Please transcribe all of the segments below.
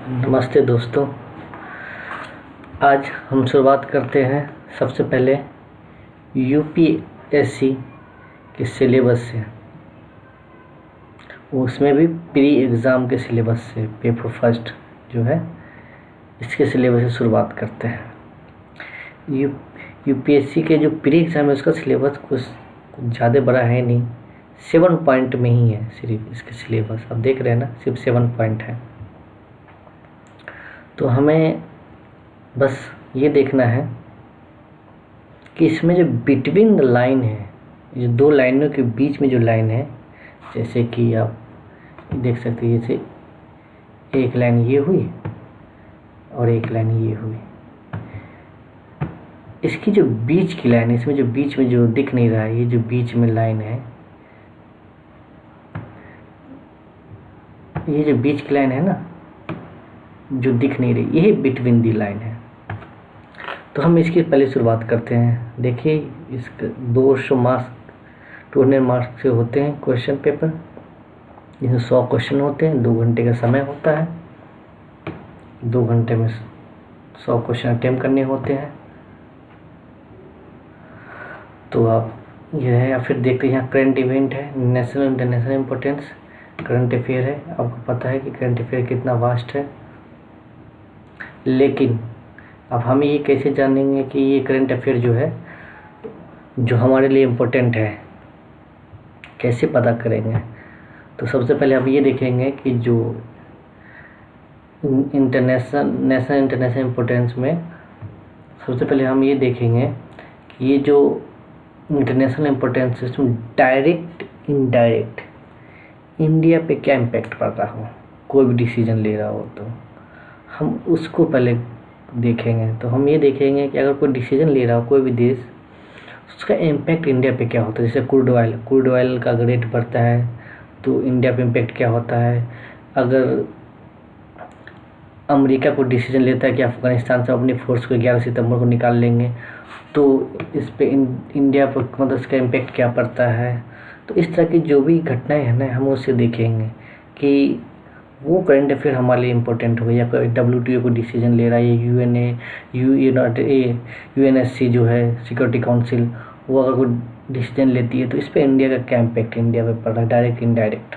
नमस्ते दोस्तों। आज हम शुरुआत करते हैं सबसे पहले यूपीएससी के सिलेबस से, उसमें भी प्री एग्ज़ाम के सिलेबस से। पेपर फर्स्ट जो है इसके सिलेबस से शुरुआत करते हैं। यूपीएससी के जो प्री एग्ज़ाम है उसका सिलेबस कुछ ज़्यादा बड़ा है नहीं, 7 पॉइंट में ही है सिर्फ इसके सिलेबस। आप देख रहे हैं ना, सिर्फ 7 पॉइंट है। तो हमें बस ये देखना है कि इसमें जो बिटवीन द लाइन है, जो दो लाइनों के बीच में जो लाइन है, जैसे कि आप देख सकते हैं, जैसे एक लाइन ये हुई और एक लाइन ये हुई, इसकी जो बीच की लाइन है, इसमें जो बीच में जो दिख नहीं रहा है, ये जो बीच में लाइन है, ये जो बीच की लाइन है ना, जो दिख नहीं रही, यही बिटवीन दी लाइन है। तो हम इसकी पहले शुरुआत करते हैं। देखिए, इसके 200 मार्क्स 200 मार्क्स से होते हैं क्वेश्चन पेपर, जिसमें 100 क्वेश्चन होते हैं। 2 घंटे का समय होता है, 2 घंटे में 100 क्वेश्चन अटेम्प्ट करने होते हैं। तो आप यह है, या फिर देखते हैं यहाँ करंट इवेंट है, national international importance, current affair है। आपको पता है कि करंट अफेयर कितना वास्ट है, लेकिन अब हम ये कैसे जानेंगे कि ये करंट अफेयर जो है, जो हमारे लिए इम्पोर्टेंट है, कैसे पता करेंगे? तो सबसे पहले हम ये देखेंगे कि जो नेशनल इंटरनेशनल इम्पोर्टेंस में सबसे पहले हम ये देखेंगे कि ये जो इंटरनेशनल इम्पोर्टेंस है, उसमें डायरेक्ट इनडायरेक्ट इंडिया पे क्या इम्पैक्ट पड़ रहा हो, कोई भी डिसीजन ले रहा हो तो हम उसको पहले देखेंगे। तो हम ये देखेंगे कि अगर कोई डिसीजन ले रहा हो कोई भी देश, उसका इम्पैक्ट इंडिया पे क्या होता है। जैसे क्रूड ऑयल का रेट बढ़ता है तो इंडिया पे इम्पैक्ट क्या होता है। अगर अमेरिका को डिसीजन लेता है कि अफ़गानिस्तान से अपनी फोर्स को 11 सितंबर को निकाल लेंगे, तो इस पे इंडिया पर मतलब इसका इम्पैक्ट क्या पड़ता है। तो इस तरह की जो भी घटनाएं हैं ना, हम उससे देखेंगे कि वो करंट अफेयर हमारे लिए इम्पोर्टेंट हो, या कोई WTO को डिसीजन ले रहा है, UNSC जो है सिक्योरिटी काउंसिल, वो अगर कोई डिसीजन लेती है तो इस पर इंडिया का क्या इम्पैक्ट इंडिया पे पड़ रहा है, डायरेक्ट इनडायरेक्ट।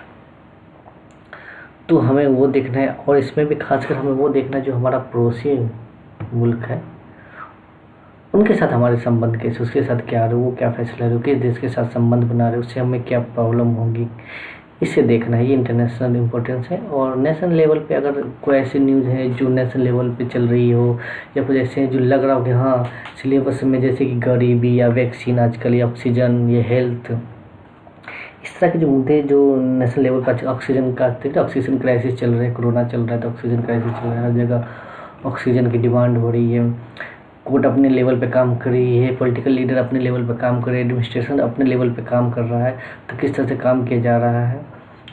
तो हमें वो देखना है, और इसमें भी खासकर हमें वो देखना है जो हमारा पड़ोसी मुल्क है, उनके साथ हमारे संबंध कैसे, उसके साथ क्या रहे, वो क्या फैसला रहे, किस देश के साथ संबंध बना रहे, उससे हमें क्या प्रॉब्लम होगी, इसे देखना है। ये इंटरनेशनल इम्पोर्टेंस है। और नेशनल लेवल पे अगर कोई ऐसी न्यूज़ है जो नेशनल लेवल पे चल रही हो, या कुछ ऐसे जो लग रहा हो कि हाँ सिलेबस में, जैसे कि गरीबी या वैक्सीन आजकल, या ऑक्सीजन, ये हेल्थ, इस तरह के जो मुद्दे जो नेशनल लेवल पर, ऑक्सीजन का, ऑक्सीजन क्राइसिस चल रहा है, कोरोना चल रहा है तो ऑक्सीजन क्राइसिस चल रहा है, हर जगह ऑक्सीजन की डिमांड हो रही है। कोर्ट अपने लेवल पे काम कर रही है, पॉलिटिकल लीडर अपने लेवल पे काम कर रहे हैं, एडमिनिस्ट्रेशन अपने लेवल पे काम कर रहा है, तो किस तरह से काम किया जा रहा है।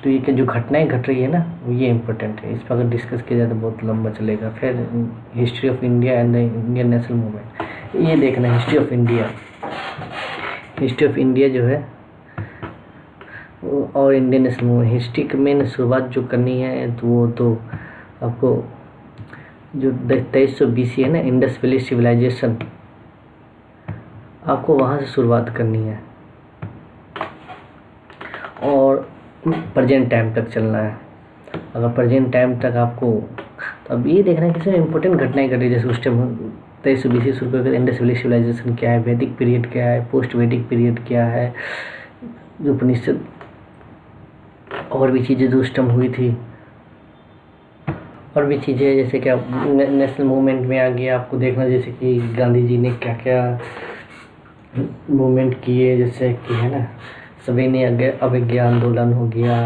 तो ये जो घटनाएं घट रही है ना, ये इम्पोर्टेंट है। इस पर अगर डिस्कस किया जाए तो बहुत लंबा चलेगा। फिर history of India and the Indian national movement, ये देखना है। हिस्ट्री ऑफ इंडिया जो है और इंडियन नेशनल मूवमेंट, हिस्ट्री की मेन शुरुआत जो करनी है तो वो तो आपको जो 2300 BC है ना, इंडस वैली सिविलाइजेशन, आपको वहाँ से शुरुआत करनी है और प्रेजेंट टाइम तक चलना है। अगर प्रेजेंट टाइम तक आपको, तो अब ये देखना है कि इम्पोर्टेंट घटनाएं घट रही है। जैसे उस टाइम 2300 BC शुरू करके इंडस वैली सिविलाइजेशन क्या है, वैदिक पीरियड क्या है, पोस्ट वैदिक पीरियड क्या है, जो उपनिषद और भी चीज़ें जो उस टाइम हुई थी, और भी चीज़ें जैसे कि नेशनल मूवमेंट में आ गया आपको देखना, जैसे कि गांधी जी ने क्या क्या मूवमेंट किए, जैसे कि है ना, सविनय अवज्ञा आंदोलन हो गया,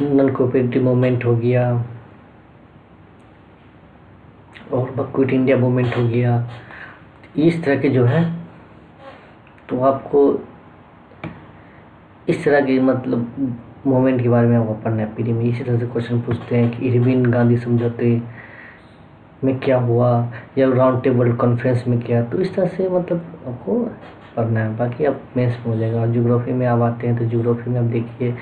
नॉन कोऑपरेटिव मूवमेंट हो गया, और क्विट इंडिया मूवमेंट हो गया। इस तरह के जो है, तो आपको इस तरह के मतलब मूवमेंट के बारे में आपको पढ़ना है पीढ़ी में। इसी तरह से क्वेश्चन पूछते हैं कि इरविन गांधी समझौते में क्या हुआ, या राउंड टेबल कॉन्फ्रेंस में क्या, तो इस तरह से मतलब आपको पढ़ना है। बाकी आप मैथ्स में हो जाएगा। और ज्योग्राफी में आप आते हैं तो ज्योग्राफी में आप देखिए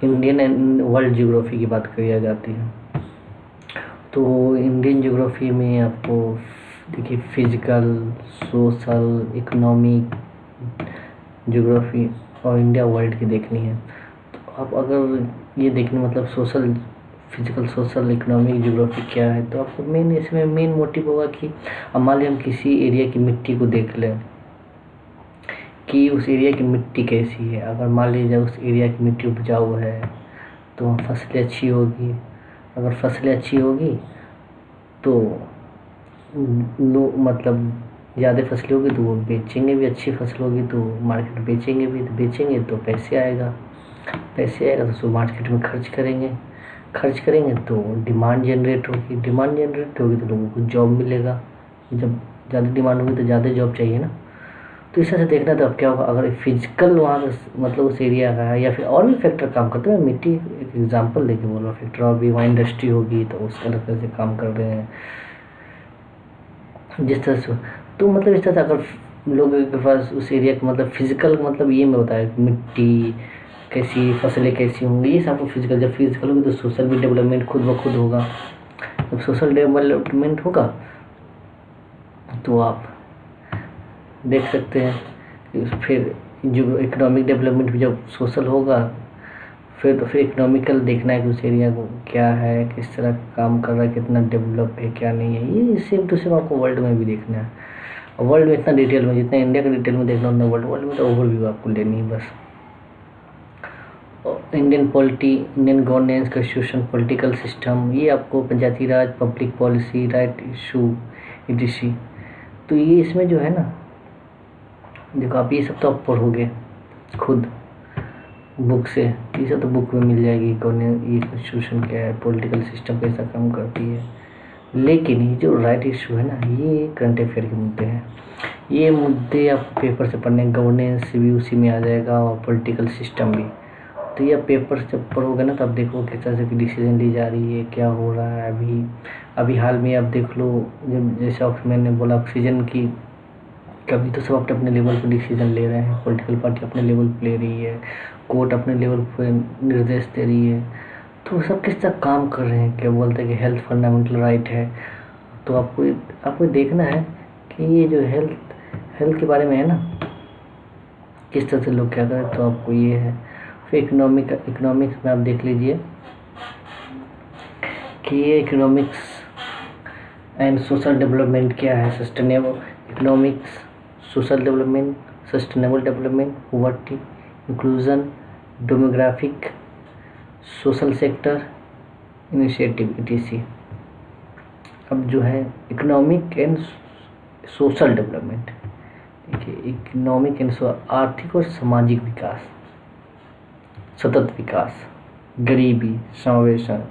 इंडियन एंड वर्ल्ड ज्योग्राफी की बात करी जाती है। तो इंडियन ज्योग्राफी में आपको देखिए फिजिकल, सोशल, इकोनॉमिक ज्योग्राफी और इंडिया वर्ल्ड की देखनी है। तो आप अगर ये देखने मतलब social, physical, social, economic geography क्या है, तो आपको मेन इसमें मेन मोटिव होगा कि अब मान लीजिए हम किसी एरिया की मिट्टी को देख लें कि उस एरिया की मिट्टी कैसी है। अगर मान लीजिए उस एरिया की मिट्टी उपजाऊ है तो वहाँ फसलें अच्छी होगी। अगर फसलें अच्छी होगी तो लोग मतलब ज़्यादा फसलें होगी तो वो बेचेंगे भी, अच्छी फसल होगी तो मार्केट में बेचेंगे भी, तो बेचेंगे तो पैसे आएगा, पैसे आएगा तो उसको मार्केट में खर्च करेंगे, खर्च करेंगे तो डिमांड जनरेट होगी, डिमांड जनरेट होगी तो लोगों को जॉब मिलेगा। जब ज़्यादा डिमांड होगी तो ज़्यादा जॉब चाहिए ना। तो इस तरह से देखना तो अब क्या होगा, अगर फिजिकल वहाँ का मतलब उस एरिया का है या फिर और भी फैक्टर काम करते हैं। मिट्टी एक एग्जांपल देके बोल रहा हूँ, फैक्टर और भी वहाँ इंडस्ट्री होगी तो उस तरह से काम कर रहे हैं जिस तरह से। तो मतलब इस तरह से अगर लोगों के पास उस एरिया का मतलब फिजिकल मतलब ये मैं बताया कि मिट्टी कैसी, फसलें कैसी होंगी, ये सब फिजिकल। जब फिजिकल होगी तो सोशल भी डेवलपमेंट खुद ब खुद होगा। जब सोशल डेवलपमेंट होगा तो आप देख सकते हैं कि फिर जो इकोनॉमिक डेवलपमेंट भी जब सोशल होगा फिर तो फिर इकोनॉमिकल देखना है कि उस एरिया को क्या है, किस तरह काम कर रहा है, कितना डेवलप है क्या नहीं है। ये सेम टू सेम आपको वर्ल्ड में भी देखना है। और वर्ल्ड में इतना डिटेल में, जितना इंडिया का डिटेल में देखना उतना वर्ल्ड में तो ओवरव्यू आपको लेनी है बस। Indian polity, Indian governance, constitution, political system, ये आपको Panchayati Raj, public policy, right issue, ETC. तो ये इसमें जो है ना, देखो आप ये सब तो आप पढ़ोगे खुद बुक से, ये सब तो बुक में मिल जाएगी गवर्नेंस, ये कॉन्स्टिट्यूशन क्या है, पॉलिटिकल सिस्टम कैसा काम करती है। लेकिन ये जो राइट इशू है ना, ये करंट अफेयर के मुद्दे हैं। ये मुद्दे आप पेपर से पढ़ने, गवर्नेंस भी उसी में आ जाएगा और पॉलिटिकल सिस्टम भी। तो ये पेपर से पढ़ोगे ना तो आप देखो किस तरह से डिसीजन ली जा रही है, क्या हो रहा है। अभी अभी हाल में आप देख लो, जब जैसे मैंने बोला ऑक्सीजन की, कभी तो सब अपने अपने लेवल पर डिसीजन ले रहे हैं। पॉलिटिकल पार्टी अपने लेवल पर ले रही है, कोर्ट अपने लेवल पर निर्देश दे रही है। तो सब किस तरह काम कर रहे हैं, क्या बोलते हैं कि हेल्थ फंडामेंटल राइट है। तो आपको देखना है कि ये जो हेल्थ के बारे में है ना, किस तरह से लोग क्या करें। तो आपको ये है। फिर इकोनॉमिक्स में आप देख लीजिए कि ये इकोनॉमिक्स एंड सोशल डेवलपमेंट क्या है। Sustainable economics, social development, sustainable development, poverty, inclusion, demographic, social sector, initiative, etc. अब जो है इकोनॉमिक एंड सोशल डेवलपमेंट, देखिए इकोनॉमिक एंड आर्थिक और सामाजिक विकास, सतत विकास, गरीबी, समावेशन,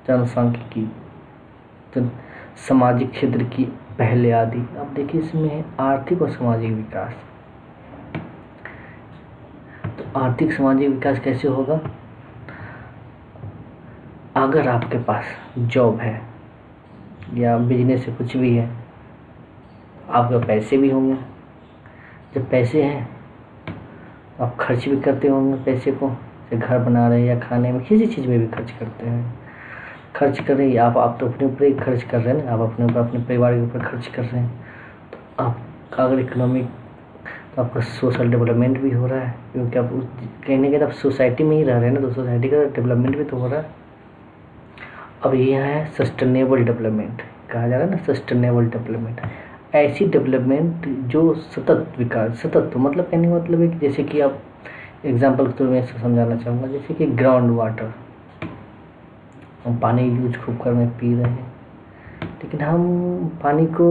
जनसांख्यिकी, सामाजिक क्षेत्र की पहले आदि। अब देखिए इसमें है आर्थिक और सामाजिक विकास। तो आर्थिक सामाजिक विकास कैसे होगा, अगर आपके पास जॉब है या बिजनेस है, कुछ भी है, आपके पैसे भी होंगे। जब पैसे हैं आप खर्च भी करते होंगे पैसे को, जैसे घर बना रहे हैं या खाने में, किसी चीज़ में भी खर्च करते हैं। खर्च कर रहे हैं आप तो अपने ऊपर ही खर्च कर रहे हैं ना, आप अपने ऊपर, अपने परिवार के ऊपर खर्च कर रहे हैं। तो आप अगर इकोनॉमिक, तो आपका सोशल डेवलपमेंट भी हो रहा है, क्योंकि आप कहीं ना कहीं आप सोसाइटी में ही रह रहे हैं ना, तो सोसाइटी का डेवलपमेंट भी तो हो रहा है। अब ये है सस्टेनेबल डेवलपमेंट, कहा जा रहा है ना सस्टेनेबल डेवलपमेंट, ऐसी डेवलपमेंट जो सतत विकास। सतत तो मतलब कहने का मतलब है कि जैसे कि आप एग्जाम्पल के तौर में समझाना चाहूँगा, जैसे कि ग्राउंड वाटर, हम पानी यूज खूब कर में पी रहे हैं, लेकिन हम पानी को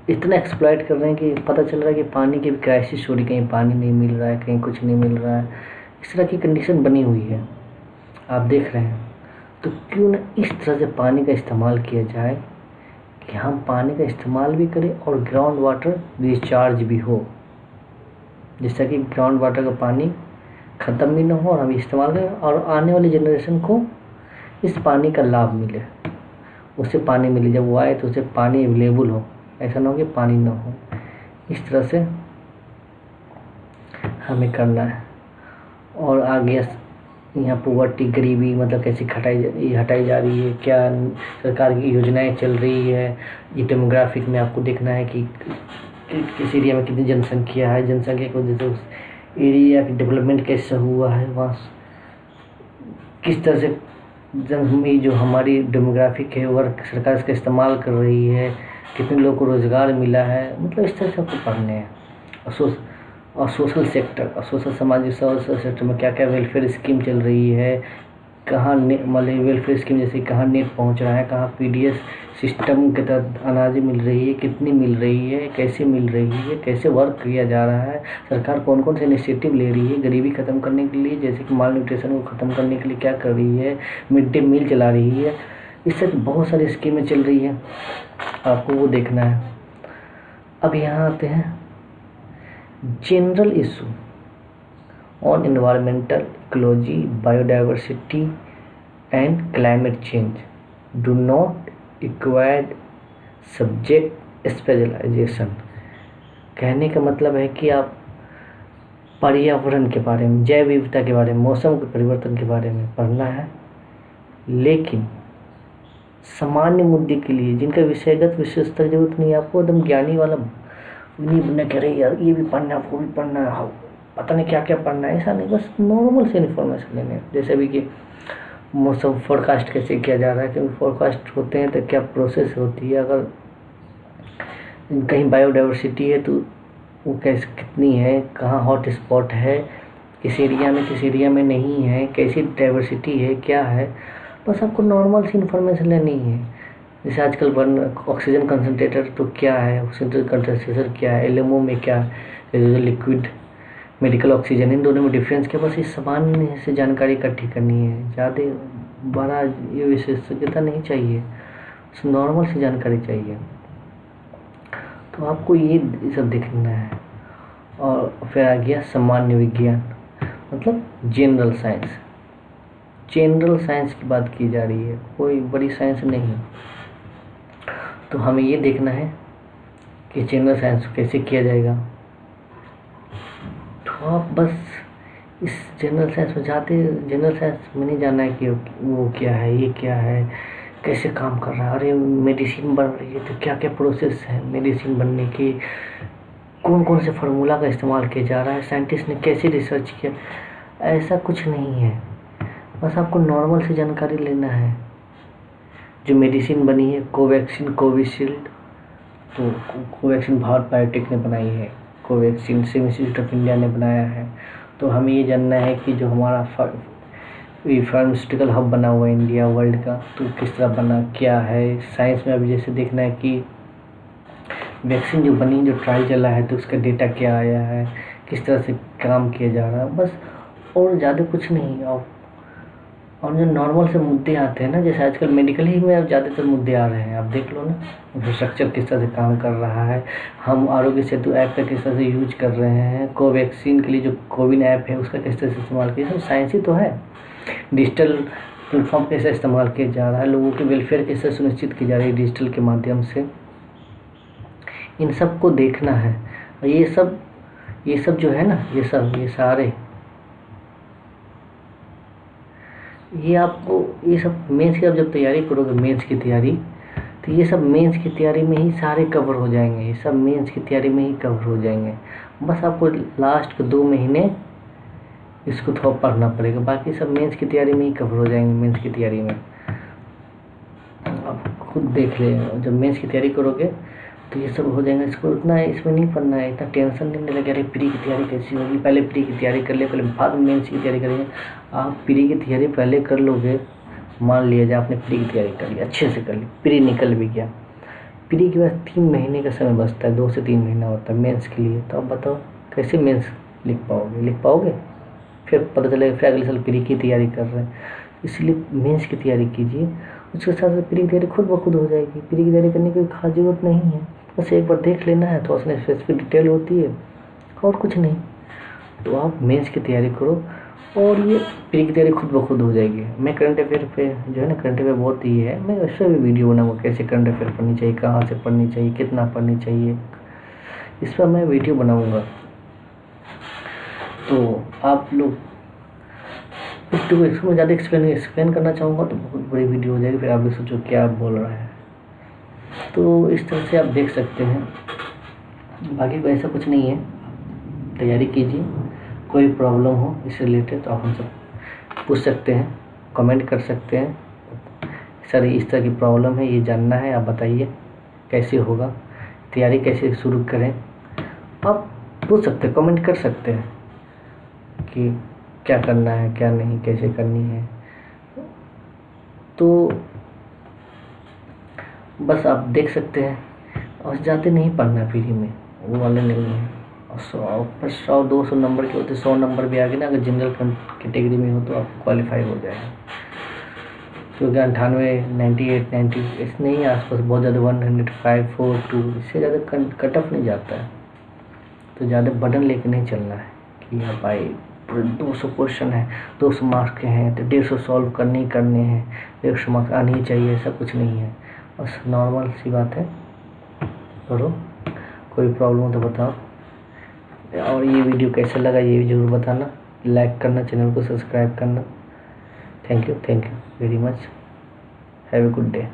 इतना एक्सप्लॉइट कर रहे हैं कि पता चल रहा है कि पानी की भी क्राइसिस हो रही, कहीं पानी नहीं मिल रहा है, कहीं कुछ नहीं मिल रहा है। इस तरह की कंडीशन बनी हुई है, आप देख रहे हैं। तो क्यों ना इस तरह से पानी का इस्तेमाल किया जाए कि हम पानी का इस्तेमाल भी करें और ग्राउंड वाटर रिचार्ज भी हो, जिससे कि ग्राउंड वाटर का पानी ख़त्म भी ना हो और हम इस्तेमाल करें और आने वाली जनरेशन को इस पानी का लाभ मिले, उसे पानी मिले। जब वो आए तो उसे पानी अवेलेबल हो, ऐसा ना हो कि पानी ना हो। इस तरह से हमें करना है। और आगे यहाँ पोवर्टी गरीबी मतलब कैसे हटाई जा रही है, क्या सरकार की योजनाएं चल रही है। ये डेमोग्राफिक में आपको देखना है कि किस एरिया में कितनी जनसंख्या है, जनसंख्या की वजह से उस एरिया की डेवलपमेंट कैसे हुआ है, वहाँ किस तरह से जो हमारी डेमोग्राफिक है वर्क सरकार इसका इस्तेमाल कर रही है, कितने लोगों को रोज़गार मिला है, मतलब इस तरह से आपको पढ़ने हैं। और सोशल सेक्टर और सोशल सेक्टर में क्या क्या वेलफेयर स्कीम चल रही है, कहाँ मतलब वेलफेयर स्कीम जैसे कहाँ नेट पहुँच रहा है, कहाँ पीडीएस सिस्टम के तहत अनाज मिल रही है, कितनी मिल रही है, कैसे मिल रही है, कैसे वर्क किया जा रहा है, सरकार कौन कौन से इनिशिएटिव ले रही है गरीबी ख़त्म करने के लिए, जैसे कि माल न्यूट्रिशन को ख़त्म करने के लिए क्या कर रही है, मिड डे मील चला रही है, इससे बहुत सारी स्कीमें चल रही है, आपको वो देखना है। अब यहाँ आते हैं general issue on environmental ecology, biodiversity and climate change do not required subject specialization. कहने का मतलब है कि आप पर्यावरण के बारे में, जैव विविधता के बारे में, मौसम के परिवर्तन के बारे में पढ़ना है, लेकिन सामान्य मुद्दे के लिए जिनका विषयगत विशेषता की जरूरत नहीं है, आपको एकदम ज्ञानी वाला नहीं बनना कह रहे यार ये भी पढ़ना है वो भी पढ़ना है, पता नहीं क्या क्या पढ़ना है, ऐसा नहीं, बस नॉर्मल से इन्फॉर्मेशन लेने। जैसे अभी कि मौसम फोरकास्ट कैसे किया जा रहा है, क्योंकि फोरकास्ट होते हैं तो क्या प्रोसेस होती है, अगर कहीं बायोडाइवर्सिटी है तो वो कैसे कितनी है, कहाँ हॉट स्पॉट है, किस एरिया में नहीं है, कैसी डाइवर्सिटी है, क्या है, बस आपको नॉर्मल सी इन्फॉर्मेशन लेनी है। जैसे आजकल ऑक्सीजन कंसनट्रेटर तो क्या है, ऑक्सीजन कंसनट्रेटर क्या है, एलएमओ में क्या है, लिक्विड मेडिकल ऑक्सीजन, इन दोनों में डिफरेंस क्या, बस इस सामान्य से जानकारी इकट्ठी करनी है, ज़्यादा बड़ा ये विशेषज्ञता नहीं चाहिए, बस नॉर्मल सी जानकारी चाहिए। तो आपको ये सब देखना है। और फिर आ गया सामान्य विज्ञान मतलब जनरल साइंस। जनरल साइंस की बात की जा रही है, कोई बड़ी साइंस नहीं। तो हमें ये देखना है कि जनरल साइंस कैसे किया जाएगा। तो आप बस इस जनरल साइंस में जनरल साइंस में नहीं जानना है कि वो क्या है, ये क्या है, कैसे काम कर रहा है, अरे मेडिसिन बन रही है तो क्या क्या प्रोसेस है मेडिसिन बनने की, कौन कौन से फार्मूला का इस्तेमाल किया जा रहा है, साइंटिस्ट ने कैसे रिसर्च किया, ऐसा कुछ नहीं है। बस आपको नॉर्मल से जानकारी लेना है। जो मेडिसिन बनी है कोवैक्सीन, कोविशील्ड, तो कोवैक्सीन भारत बायोटेक ने बनाई है, Covaxin serum institute of India ने बनाया है। तो हमें ये जानना है कि जो हमारा फार्मास्यूटिकल हब बना हुआ है इंडिया वर्ल्ड का, तो किस तरह बना, क्या है। साइंस में अभी जैसे देखना है कि वैक्सीन जो बनी, जो ट्रायल चला है, तो उसका डेटा क्या आया है, किस तरह से काम किया जा रहा है, बस, और ज़्यादा कुछ नहीं। और जो नॉर्मल से मुद्दे आते हैं ना, जैसे आजकल मेडिकल ही में अब ज़्यादातर मुद्दे आ रहे हैं, आप देख लो ना, इंफ्रास्ट्रक्चर किस तरह से काम कर रहा है, हम आरोग्य सेतु ऐप का किस तरह से यूज कर रहे हैं, कोवैक्सीन के लिए जो कोविन ऐप है उसका किस तरह से इस्तेमाल किया, सब साइंस ही तो है। डिजिटल प्लेटफॉर्म कैसे इस्तेमाल किया जा रहा है, लोगों की वेलफेयर कैसे सुनिश्चित की जा रही है डिजिटल के माध्यम से, इन सब को देखना है। और ये सब जो है ना, ये सारे ये आपको, ये सब मेंस की आप जब तैयारी करोगे, मेंस की तैयारी, तो ये सब मेंस की तैयारी में ही सारे कवर हो जाएंगे, ये सब मेंस की तैयारी में ही कवर हो जाएंगे। बस आपको लास्ट के 2 महीने इसको थोड़ा पढ़ना पड़ेगा, बाकी सब मेंस की तैयारी में ही कवर हो जाएंगे। मेंस की तैयारी में आप खुद देख ले, जब मेंस की तैयारी करोगे तो ये सब हो जाएगा। इसको उतना इसमें नहीं पढ़ना है, इतना टेंशन नहीं लगे अरे प्री की तैयारी कैसी होगी, पहले प्री की तैयारी कर ले, पहले बाद में मेंस की तैयारी करेंगे। आप प्री की तैयारी पहले कर लोगे, मान लिया जाए आपने प्री की तैयारी कर ली, अच्छे से कर ली, प्री निकल भी गया, प्री के बाद 3 महीने का समय बचता है, 2 से 3 महीना होता है मेंस के लिए। तो आप बताओ कैसे मेंस लिख पाओगे, फिर पता चलेगा फिर अगले साल प्री की तैयारी कर रहे हैं। इसलिए मेंस की तैयारी कीजिए, उसके साथ साथ प्री की तैयारी खुद ब खुद हो जाएगी। प्री की तैयारी करने की खास जरूरत नहीं है, बस एक बार देख लेना है, तो उसमें स्पेसिफिक डिटेल होती है और कुछ नहीं। तो आप मेंस की तैयारी करो और ये प्री की तैयारी खुद ब खुद हो जाएगी। मैं करंट अफेयर पे जो है ना, करंट अफेयर बहुत ही है, मैं उस पर भी वीडियो बनाऊँगा, कैसे करंट अफेयर पढ़नी चाहिए, कहाँ से पढ़नी चाहिए, कितना पढ़नी चाहिए, इस पर मैं वीडियो बनाऊँगा। तो आप लोग वीडियो को इसमें ज़्यादा एक्सप्लेन करना चाहूँगा तो बहुत बड़ी वीडियो हो जाएगी, फिर आप भी सोचो क्या आप बोल रहे हैं। तो इस तरह से आप देख सकते हैं, बाकी कोई ऐसा कुछ नहीं है। तैयारी कीजिए, कोई प्रॉब्लम हो इससे रिलेटेड तो आप हमसे पूछ सकते हैं, कमेंट कर सकते हैं। सर इस तरह की प्रॉब्लम है, ये जानना है, आप बताइए कैसे होगा, तैयारी कैसे शुरू करें, आप पूछ सकते हैं, कमेंट कर सकते हैं कि क्या करना है क्या नहीं, कैसे करनी है। तो बस आप देख सकते हैं, और ज़्यादा नहीं पढ़ना फ्री में, वो वाले नहीं है। और 100-200 नंबर के होते, 100 नंबर भी आ गए ना, अगर जनरल कैटेगरी में हो तो आप क्वालिफाई हो जाएगा। क्योंकि 98, 98, 90 इस नहीं आसपास बहुत ज़्यादा 105, 4, 2 इससे ज़्यादा कट ऑफ नहीं जाता है। तो ज़्यादा बर्डन लेके नहीं चलना है कि हाँ भाई 200 क्वेश्चन है, 200 मार्क्स के हैं तो 150 सॉल्व करने ही करने हैं, 150 मार्क्स आने ही चाहिए, ऐसा कुछ नहीं है। बस नॉर्मल सी बात है, पढ़ो। कोई प्रॉब्लम हो तो बताओ, और ये वीडियो कैसा लगा ये भी ज़रूर बताना, लाइक करना, चैनल को सब्सक्राइब करना। Thank you very much, have a good day.